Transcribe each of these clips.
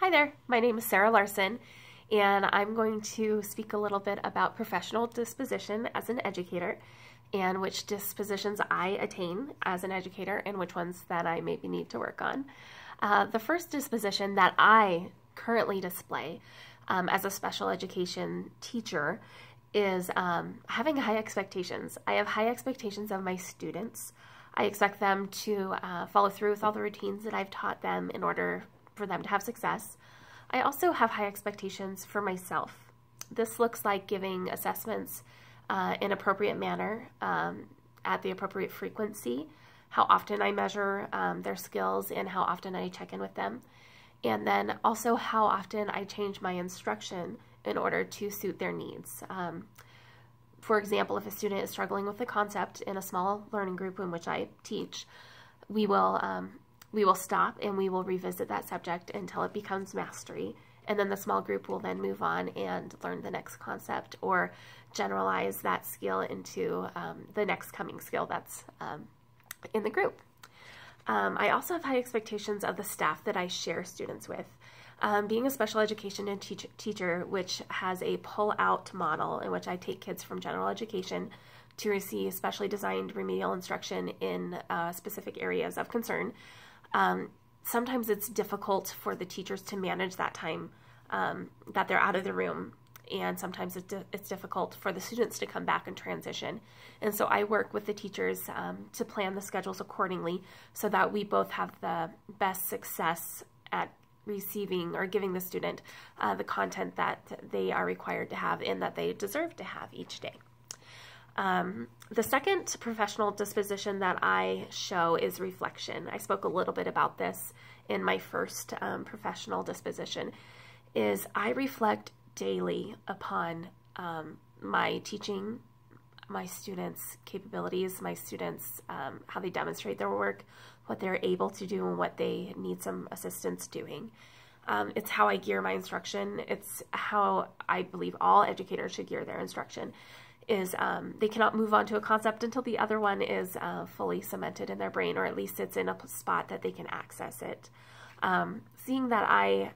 Hi there, my name is Sarah Larson, and I'm going to speak a little bit about professional disposition as an educator and which dispositions I attain as an educator and which ones that I maybe need to work on. The first disposition that I currently display as a special education teacher is having high expectations. I have high expectations of my students. I expect them to follow through with all the routines that I've taught them in order for them to have success. I also have high expectations for myself. This looks like giving assessments in appropriate manner, at the appropriate frequency, how often I measure their skills and how often I check in with them, and then also how often I change my instruction in order to suit their needs. For example, if a student is struggling with a concept in a small learning group in which I teach, we will stop and we will revisit that subject until it becomes mastery. And then the small group will then move on and learn the next concept or generalize that skill into the next coming skill that's in the group. I also have high expectations of the staff that I share students with. Being a special education and teacher, which has a pull-out model in which I take kids from general education to receive specially designed remedial instruction in specific areas of concern, sometimes it's difficult for the teachers to manage that time that they're out of the room, and sometimes it's difficult for the students to come back and transition. And so I work with the teachers to plan the schedules accordingly so that we both have the best success at receiving or giving the student the content that they are required to have and that they deserve to have each day. The second professional disposition that I show is reflection. I spoke a little bit about this in my first professional disposition, is I reflect daily upon my teaching, my students' capabilities, my students, how they demonstrate their work, what they're able to do and what they need some assistance doing. It's how I gear my instruction. It's how I believe all educators should gear their instruction. Is they cannot move on to a concept until the other one is fully cemented in their brain, or at least it's in a spot that they can access it. Seeing that I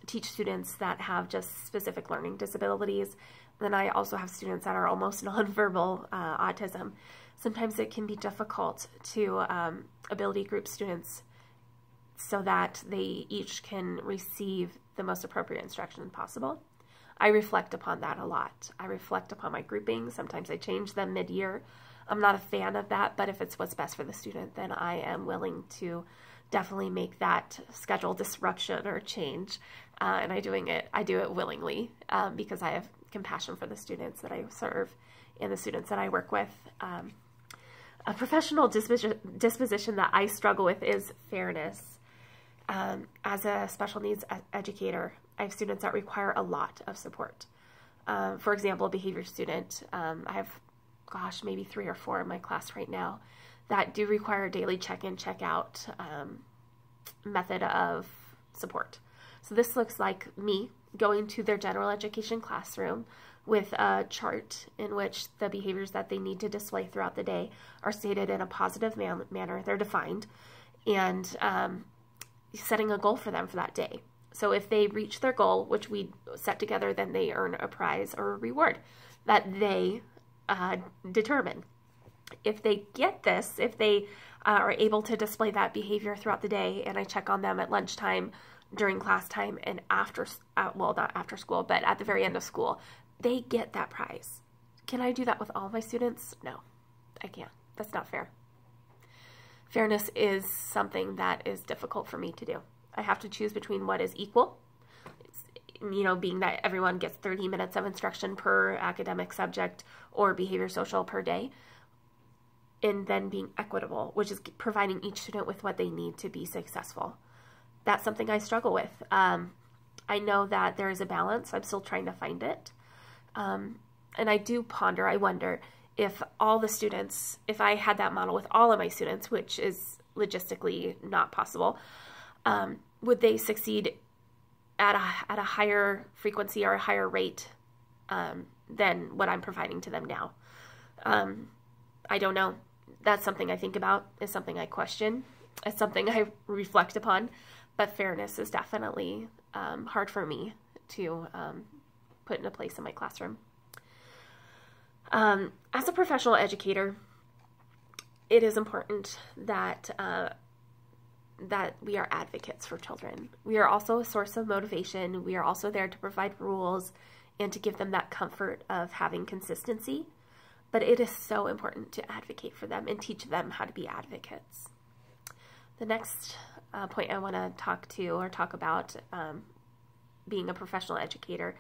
teach students that have just specific learning disabilities, then I also have students that are almost nonverbal autism. Sometimes it can be difficult to ability group students so that they each can receive the most appropriate instruction possible. I reflect upon that a lot. I reflect upon my grouping. Sometimes I change them mid-year. I'm not a fan of that, but if it's what's best for the student, then I am willing to definitely make that schedule disruption or change. And I do it willingly because I have compassion for the students that I serve and the students that I work with. A professional disposition that I struggle with is fairness. As a special needs educator, I have students that require a lot of support. For example, a behavior student, I have, maybe 3 or 4 in my class right now that do require a daily check-in, check-out method of support. So this looks like me going to their general education classroom with a chart in which the behaviors that they need to display throughout the day are stated in a positive manner. They're defined, and setting a goal for them for that day. So if they reach their goal, which we set together, then they earn a prize or a reward that they determine. If they get this, if they are able to display that behavior throughout the day, and I check on them at lunchtime, during class time, and after, well, not after school, but at the very end of school, they get that prize. Can I do that with all my students? No, I can't. That's not fair. Fairness is something that is difficult for me to do. I have to choose between what is equal, being that everyone gets 30 minutes of instruction per academic subject or behavior social per day, and then being equitable, which is providing each student with what they need to be successful. That's something I struggle with. I know that there is a balance. I'm still trying to find it. And I do ponder, I wonder if all the students, if I had that model with all of my students, which is logistically not possible, would they succeed at a higher frequency or a higher rate than what I'm providing to them now? I don't know. That's something I think about. It's something I question. It's something I reflect upon. but fairness is definitely hard for me to put into place in my classroom. As a professional educator, it is important that that we are advocates for children. We are also a source of motivation. We are also there to provide rules and to give them that comfort of having consistency. But it is so important to advocate for them and teach them how to be advocates. The next point I want to talk about being a professional educator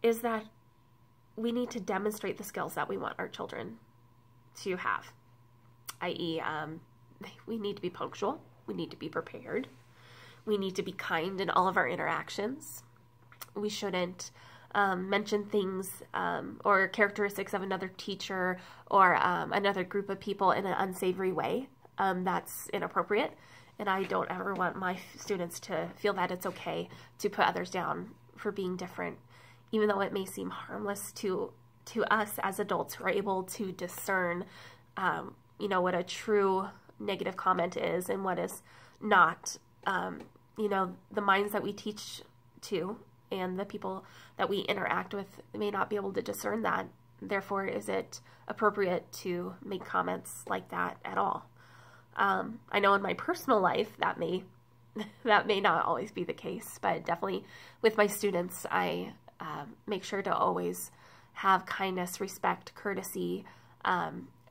is that we need to demonstrate the skills that we want our children to have, i.e., we need to be punctual, we need to be prepared, we need to be kind in all of our interactions. We shouldn't mention things or characteristics of another teacher or another group of people in an unsavory way. That's inappropriate, and I don't ever want my students to feel that it's okay to put others down for being different, even though it may seem harmless to us as adults who are able to discern, what a true negative comment is and what is not. The minds that we teach to and the people that we interact with may not be able to discern that. Therefore, is it appropriate to make comments like that at all? I know in my personal life that may not always be the case, but definitely with my students, I make sure to always have kindness, respect, courtesy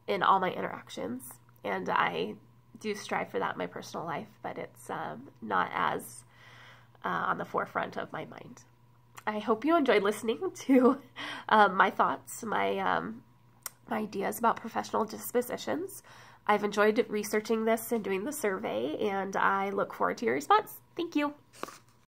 in all my interactions, and I do strive for that in my personal life, but it's not as on the forefront of my mind. I hope you enjoyed listening to my thoughts, my ideas about professional dispositions. I've enjoyed researching this and doing the survey, and I look forward to your response. Thank you.